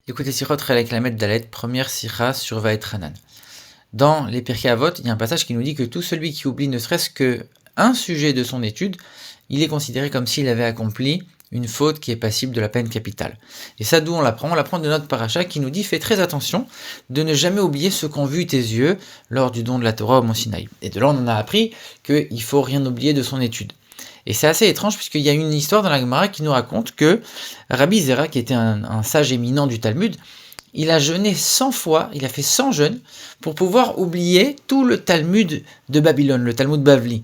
Écoutez Sirot Relek Lamed Dalet, première sira sur Vaetranan. Dans les Pirkei Avot, il y a un passage qui nous dit que tout celui qui oublie ne serait-ce que un sujet de son étude, il est considéré comme s'il avait accompli une faute qui est passible de la peine capitale. Et ça, d'où on l'apprend? On l'apprend de notre paracha qui nous dit: fais très attention de ne jamais oublier ce qu'ont vu tes yeux lors du don de la Torah au Mont Sinaï. Et de là, on en a appris qu'il faut rien oublier de son étude. Et c'est assez étrange puisqu'il y a une histoire dans la Gemara qui nous raconte que Rabbi Zera, qui était un sage éminent du Talmud, il a jeûné 100 fois, il a fait 100 jeûnes pour pouvoir oublier tout le Talmud de Babylone, le Talmud Bavli.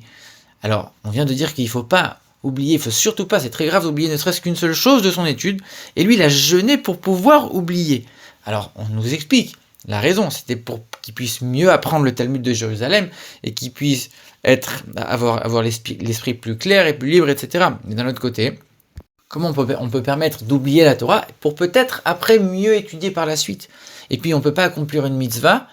Alors, on vient de dire qu'il ne faut pas oublier, il ne faut surtout pas, c'est très grave d'oublier ne serait-ce qu'une seule chose de son étude, et lui il a jeûné pour pouvoir oublier. Alors, on nous explique la raison, c'était pour qu'il puisse mieux apprendre le Talmud de Jérusalem, et qu'il puisse avoir l'esprit plus clair et plus libre, etc. Mais d'un autre côté, comment on peut permettre d'oublier la Torah pour peut-être après mieux étudier par la suite? Et puis on ne peut pas accomplir une mitzvah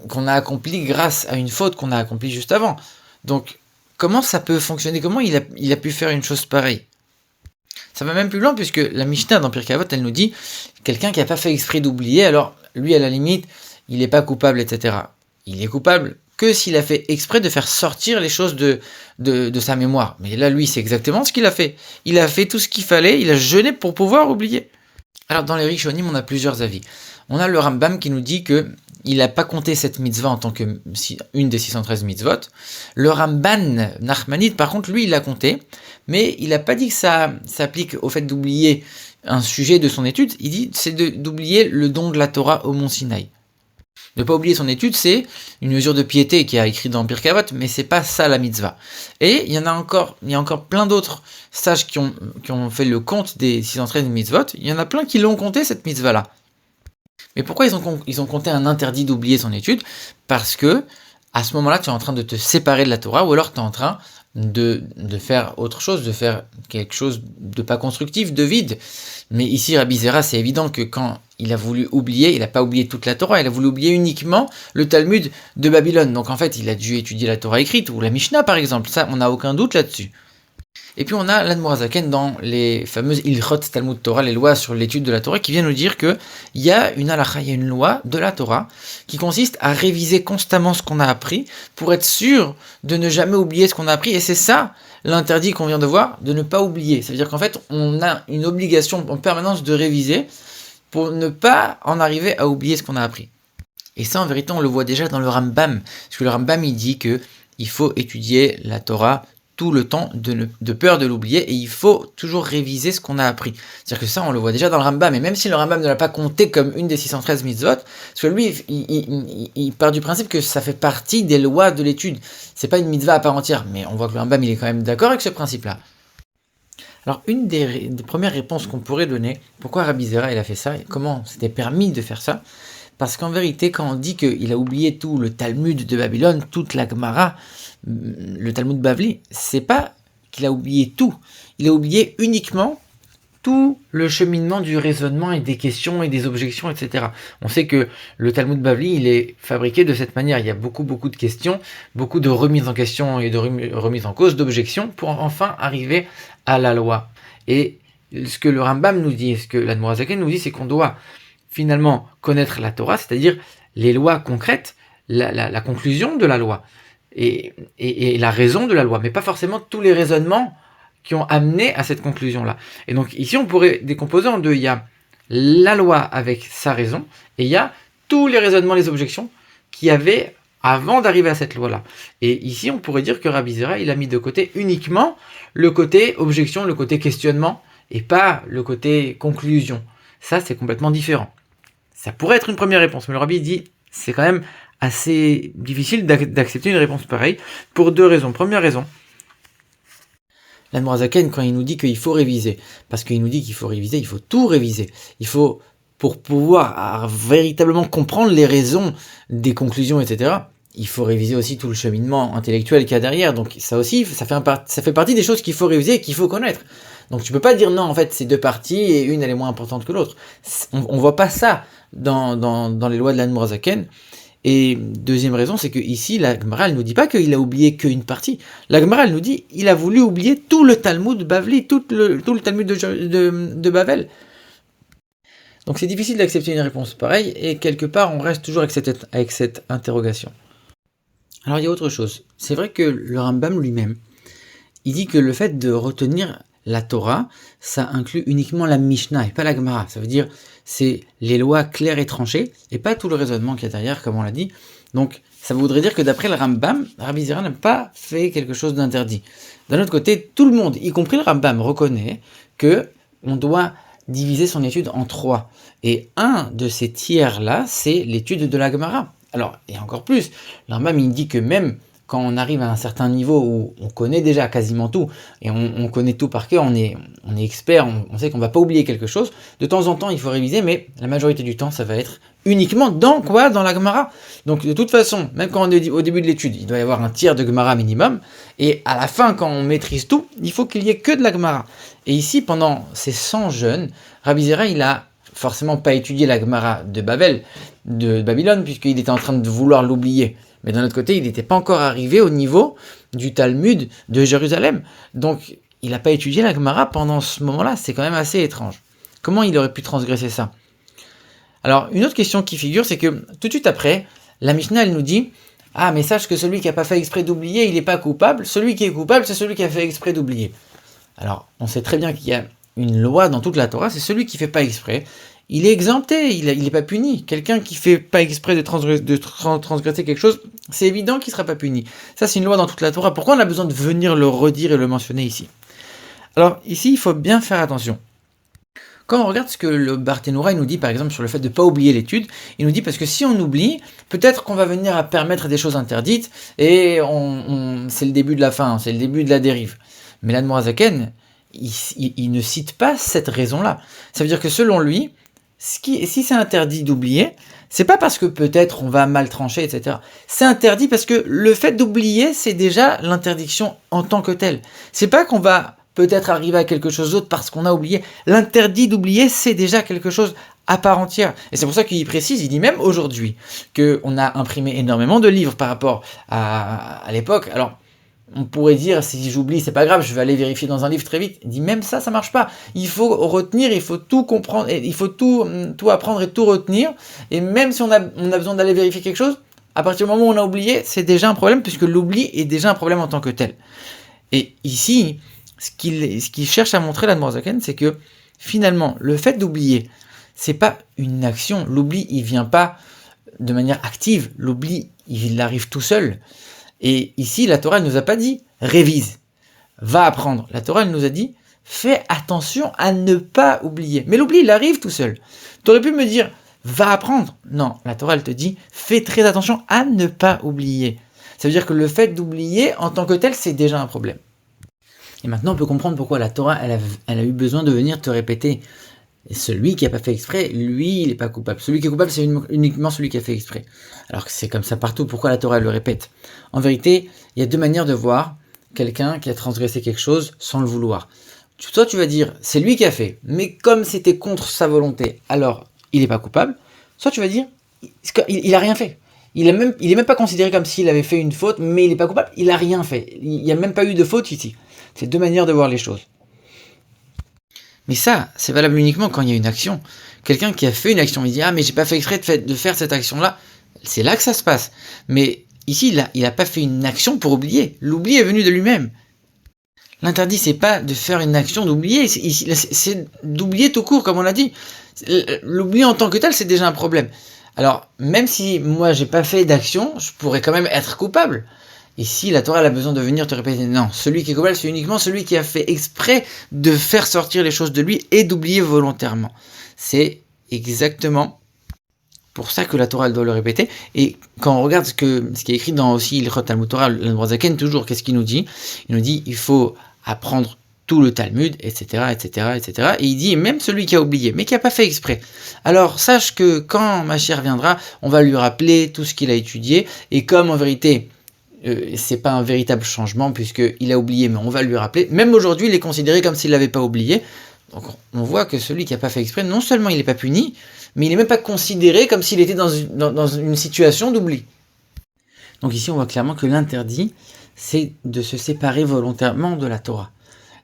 qu'on a accomplie grâce à une faute qu'on a accomplie juste avant. Donc comment ça peut fonctionner? Comment il a pu faire une chose pareille? Ça va même plus loin puisque la Mishnah dans Pirkei Avot, elle nous dit quelqu'un qui n'a pas fait exprès d'oublier, alors lui à la limite, il n'est pas coupable, etc. Il est coupable que s'il a fait exprès de faire sortir les choses de sa mémoire. Mais là, lui, c'est exactement ce qu'il a fait. Il a fait tout ce qu'il fallait, il a jeûné pour pouvoir oublier. Alors, dans les Rishonim, on a plusieurs avis. On a le Rambam qui nous dit que il n'a pas compté cette mitzvah en tant que une des 613 mitzvot. Le Ramban Nachmanide, par contre, lui, il l'a compté, mais il n'a pas dit que ça s'applique au fait d'oublier un sujet de son étude. Il dit c'est d'oublier le don de la Torah au Mont Sinaï. Ne pas oublier son étude, c'est une mesure de piété qui a écrit dans Pirkei Avot, mais c'est pas ça la mitzvah. Et il y a encore plein d'autres sages qui ont fait le compte des 613 mitzvot. Il y en a plein qui l'ont compté cette mitzvah-là. Mais pourquoi ils ont compté un interdit d'oublier son étude? Parce que à ce moment-là, tu es en train de te séparer de la Torah, ou alors tu es en train de faire autre chose, de faire quelque chose de pas constructif, de vide. Mais ici, Rabbi Zera, c'est évident que quand il a voulu oublier, il n'a pas oublié toute la Torah, il a voulu oublier uniquement le Talmud de Babylone. Donc en fait, il a dû étudier la Torah écrite, ou la Mishnah par exemple, ça, on n'a aucun doute là-dessus. Et puis on a l'Admorazaken dans les fameuses Ilchot Talmud Torah, les lois sur l'étude de la Torah, qui vient nous dire qu'il y a une halakha, il y a une loi de la Torah qui consiste à réviser constamment ce qu'on a appris pour être sûr de ne jamais oublier ce qu'on a appris. Et c'est ça l'interdit qu'on vient de voir, de ne pas oublier. Ça veut dire qu'en fait, on a une obligation en permanence de réviser pour ne pas en arriver à oublier ce qu'on a appris. Et ça, en vérité, on le voit déjà dans le Rambam, parce que le Rambam, il dit que il faut étudier la Torah tout le temps de peur de l'oublier, et il faut toujours réviser ce qu'on a appris. C'est-à-dire que ça, on le voit déjà dans le Rambam, et même si le Rambam ne l'a pas compté comme une des 613 mitzvot, parce que lui, il part du principe que ça fait partie des lois de l'étude. C'est pas une mitzvah à part entière, mais on voit que le Rambam, il est quand même d'accord avec ce principe-là. Alors, une des premières réponses qu'on pourrait donner, pourquoi Rabbi Zera il a fait ça, et comment c'était permis de faire ça, parce qu'en vérité, quand on dit qu'il a oublié tout le Talmud de Babylone, toute la Gemara, le Talmud Bavli, c'est pas qu'il a oublié tout. Il a oublié uniquement tout le cheminement du raisonnement et des questions et des objections, etc. On sait que le Talmud Bavli, il est fabriqué de cette manière. Il y a beaucoup de questions, beaucoup de remises en question et de remises en cause, d'objections, pour enfin arriver à la loi. Et ce que le Rambam nous dit, ce que l'Admorazaken nous dit, c'est qu'on doit finalement connaître la Torah, c'est-à-dire les lois concrètes, la conclusion de la loi, et la raison de la loi, mais pas forcément tous les raisonnements qui ont amené à cette conclusion-là. Et donc ici, on pourrait décomposer en deux. Il y a la loi avec sa raison, et il y a tous les raisonnements, les objections qu'il y avait avant d'arriver à cette loi-là. Et ici, on pourrait dire que Rabbi Zera, il a mis de côté uniquement le côté objection, le côté questionnement, et pas le côté conclusion. Ça, c'est complètement différent. Ça pourrait être une première réponse, mais le Rabbi dit c'est quand même assez difficile d'accepter une réponse pareille pour deux raisons. Première raison, l'Admorazaken, quand il nous dit qu'il faut réviser, parce qu'il nous dit qu'il faut réviser, il faut tout réviser. Il faut, pour pouvoir véritablement comprendre les raisons des conclusions, etc., il faut réviser aussi tout le cheminement intellectuel qu'il y a derrière. Donc ça aussi, ça fait partie des choses qu'il faut réviser et qu'il faut connaître. Donc tu peux pas dire non, en fait, c'est deux parties et une, elle est moins importante que l'autre. On voit pas ça dans les lois de l'Admorazaken. Et deuxième raison, c'est que ici, la Gemara, elle nous dit pas qu'il a oublié qu'une partie. La Gemara, elle nous dit il a voulu oublier tout le Talmud Bavli, tout le Talmud de Babel. Donc c'est difficile d'accepter une réponse pareille, et quelque part on reste toujours avec cette interrogation. Alors il y a autre chose. C'est vrai que le Rambam lui-même, il dit que le fait de retenir la Torah, ça inclut uniquement la Mishnah et pas la Gemara. Ça veut dire c'est les lois claires et tranchées et pas tout le raisonnement qu'il y a derrière, comme on l'a dit. Donc ça voudrait dire que d'après le Rambam, Rabbi Zera n'a pas fait quelque chose d'interdit. D'un autre côté, tout le monde, y compris le Rambam, reconnaît que on doit diviser son étude en 3. Et un de ces tiers-là, c'est l'étude de la Gemara. Alors, et encore plus, le Rambam il dit que même quand on arrive à un certain niveau où on connaît déjà quasiment tout, et on connaît tout par cœur, on est expert, on sait qu'on ne va pas oublier quelque chose, de temps en temps il faut réviser, mais la majorité du temps ça va être uniquement dans quoi? Dans la Gemara. Donc de toute façon, même quand on est au début de l'étude, il doit y avoir un tiers de Gemara minimum, et à la fin quand on maîtrise tout, il faut qu'il y ait que de la Gemara. Et ici, pendant ces 100 jeûnes, Rabbi Zera, il a forcément pas étudié la Gemara de Babylone, puisqu'il était en train de vouloir l'oublier. Mais d'un autre côté, il n'était pas encore arrivé au niveau du Talmud de Jérusalem. Donc, il n'a pas étudié la Gemara pendant ce moment-là. C'est quand même assez étrange. Comment il aurait pu transgresser ça? Alors, une autre question qui figure, c'est que tout de suite après, la Mishnah, elle nous dit « Ah, mais sache que celui qui n'a pas fait exprès d'oublier, il n'est pas coupable. Celui qui est coupable, c'est celui qui a fait exprès d'oublier. » Alors, on sait très bien qu'il y a une loi dans toute la Torah, c'est celui qui ne fait pas exprès. Il est exempté, il n'est pas puni. Quelqu'un qui ne fait pas exprès de transgresser quelque chose, c'est évident qu'il ne sera pas puni. Ça, c'est une loi dans toute la Torah. Pourquoi on a besoin de venir le redire et le mentionner ici? Alors, ici, il faut bien faire attention. Quand on regarde ce que le Barthénoura nous dit, par exemple, sur le fait de ne pas oublier l'étude, il nous dit parce que si on oublie, peut-être qu'on va venir à permettre des choses interdites, et c'est le début de la fin, c'est le début de la dérive. Mais l'Admor HaZaken, il ne cite pas cette raison-là. Ça veut dire que selon lui, si c'est interdit d'oublier, c'est pas parce que peut-être on va mal trancher, etc. C'est interdit parce que le fait d'oublier, c'est déjà l'interdiction en tant que telle. C'est pas qu'on va peut-être arriver à quelque chose d'autre parce qu'on a oublié. L'interdit d'oublier, c'est déjà quelque chose à part entière. Et c'est pour ça qu'il précise, il dit même aujourd'hui, qu'on a imprimé énormément de livres par rapport à l'époque. Alors, on pourrait dire, si j'oublie, c'est pas grave, je vais aller vérifier dans un livre très vite. Il dit, même ça marche pas. Il faut retenir, il faut tout comprendre, il faut tout apprendre et tout retenir. Et même si on a besoin d'aller vérifier quelque chose, à partir du moment où on a oublié, c'est déjà un problème, puisque l'oubli est déjà un problème en tant que tel. Et ici, ce qu'il cherche à montrer, l'Admor HaZaken, c'est que finalement, le fait d'oublier, c'est pas une action. L'oubli, il vient pas de manière active. L'oubli, il arrive tout seul. Et ici, la Torah ne nous a pas dit « révise », « va apprendre ». La Torah elle nous a dit « fais attention à ne pas oublier ». Mais l'oubli, il arrive tout seul. Tu aurais pu me dire « va apprendre ». Non, la Torah elle te dit « fais très attention à ne pas oublier ». Ça veut dire que le fait d'oublier, en tant que tel, c'est déjà un problème. Et maintenant, on peut comprendre pourquoi la Torah elle a eu besoin de venir te répéter. Et celui qui n'a pas fait exprès, lui, il n'est pas coupable. Celui qui est coupable, c'est uniquement celui qui a fait exprès. Alors que c'est comme ça partout. Pourquoi la Torah le répète? En vérité, il y a deux manières de voir quelqu'un qui a transgressé quelque chose sans le vouloir. Soit tu vas dire, c'est lui qui a fait, mais comme c'était contre sa volonté, alors il n'est pas coupable. Soit tu vas dire, il n'a rien fait. Il est même pas considéré comme s'il avait fait une faute, mais il n'est pas coupable. Il n'a rien fait. Il n'y a même pas eu de faute ici. C'est deux manières de voir les choses. Mais ça, c'est valable uniquement quand il y a une action. Quelqu'un qui a fait une action, il dit « Ah, mais j'ai pas fait exprès de faire cette action-là ». C'est là que ça se passe. Mais ici, il a pas fait une action pour oublier. L'oubli est venu de lui-même. L'interdit, c'est pas de faire une action d'oublier, c'est d'oublier tout court, comme on l'a dit. L'oubli en tant que tel, c'est déjà un problème. Alors, même si moi, j'ai pas fait d'action, je pourrais quand même être coupable. Ici, la Torah elle a besoin de venir te répéter, non, celui qui est coupable, c'est uniquement celui qui a fait exprès de faire sortir les choses de lui et d'oublier volontairement. C'est exactement pour ça que la Torah elle doit le répéter. Et quand on regarde ce qui est écrit dans aussi Ilchot Talmud Torah, l'Admor HaZaken, toujours, qu'est-ce qu'il nous dit? Il nous dit, il faut apprendre tout le Talmud, etc., etc., etc. Et il dit, même celui qui a oublié, mais qui n'a pas fait exprès. Alors, sache que quand Mashiach viendra, on va lui rappeler tout ce qu'il a étudié, et comme en vérité, c'est pas un véritable changement puisqu'il a oublié, mais on va lui rappeler. Même aujourd'hui, il est considéré comme s'il l'avait pas oublié. Donc on voit que celui qui n'a pas fait exprès, non seulement il n'est pas puni, mais il n'est même pas considéré comme s'il était dans une situation d'oubli. Donc ici, on voit clairement que l'interdit, c'est de se séparer volontairement de la Torah.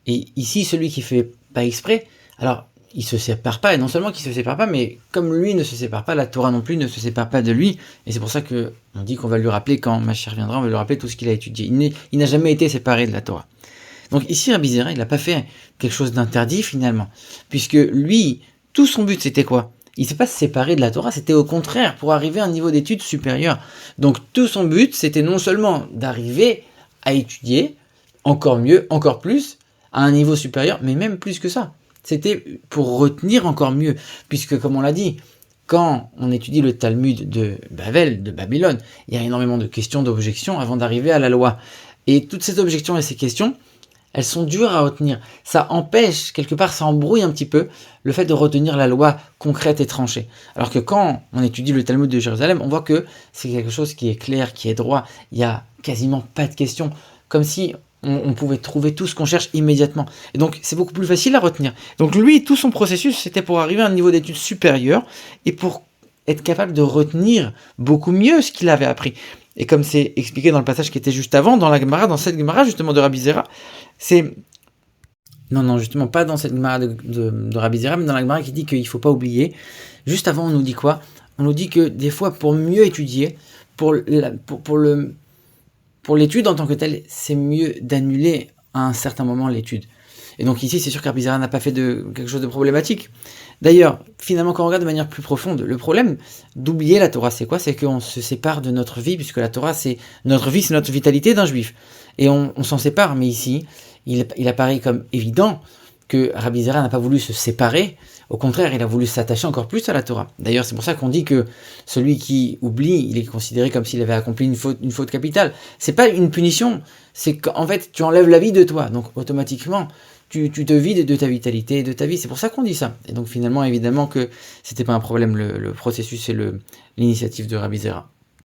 Et ici, celui qui fait pas exprès, alors il se sépare pas, et non seulement qu'il se sépare pas, mais comme lui ne se sépare pas, la Torah non plus ne se sépare pas de lui, et c'est pour ça que on dit qu'on va lui rappeler, quand Mashiach viendra, on va lui rappeler tout ce qu'il a étudié. Il n'a jamais été séparé de la Torah. Donc ici, Rabbi Zera, il n'a pas fait quelque chose d'interdit finalement, puisque lui, tout son but c'était quoi? Il ne s'est pas séparé de la Torah, c'était au contraire pour arriver à un niveau d'études supérieur. Donc tout son but, c'était non seulement d'arriver à étudier encore mieux, encore plus, à un niveau supérieur, mais même plus que ça. C'était pour retenir encore mieux, puisque comme on l'a dit, quand on étudie le Talmud de Babel, de Babylone, il y a énormément de questions, d'objections avant d'arriver à la loi. Et toutes ces objections et ces questions, elles sont dures à retenir. Ça empêche, quelque part, ça embrouille un petit peu le fait de retenir la loi concrète et tranchée. Alors que quand on étudie le Talmud de Jérusalem, on voit que c'est quelque chose qui est clair, qui est droit. Il n'y a quasiment pas de questions. Comme si on pouvait trouver tout ce qu'on cherche immédiatement. Et donc, c'est beaucoup plus facile à retenir. Donc lui, tout son processus, c'était pour arriver à un niveau d'études supérieur et pour être capable de retenir beaucoup mieux ce qu'il avait appris. Et comme c'est expliqué dans le passage qui était juste avant, dans la Gemara, dans cette Gemara justement de Rabbi Zera, c'est... Non, justement, pas dans cette Gemara de Rabbi Zera, mais dans la Gemara qui dit qu'il ne faut pas oublier. Juste avant, on nous dit quoi? On nous dit que des fois, pour mieux étudier, pour l'étude en tant que telle, c'est mieux d'annuler à un certain moment l'étude. Et donc ici, c'est sûr qu'Rabbi Zera n'a pas fait quelque chose de problématique. D'ailleurs, finalement, quand on regarde de manière plus profonde, le problème d'oublier la Torah, c'est quoi? C'est qu'on se sépare de notre vie, puisque la Torah, c'est notre vie, c'est notre vitalité d'un juif. Et on s'en sépare, mais ici, il apparaît comme évident que Rabbi Zera n'a pas voulu se séparer. Au contraire, il a voulu s'attacher encore plus à la Torah. D'ailleurs, c'est pour ça qu'on dit que celui qui oublie, il est considéré comme s'il avait accompli une faute capitale. C'est pas une punition, c'est qu'en fait, tu enlèves la vie de toi. Donc, automatiquement, tu te vides de ta vitalité et de ta vie. C'est pour ça qu'on dit ça. Et donc, finalement, évidemment que c'était pas un problème, le processus et l'initiative de Rabbi Zera.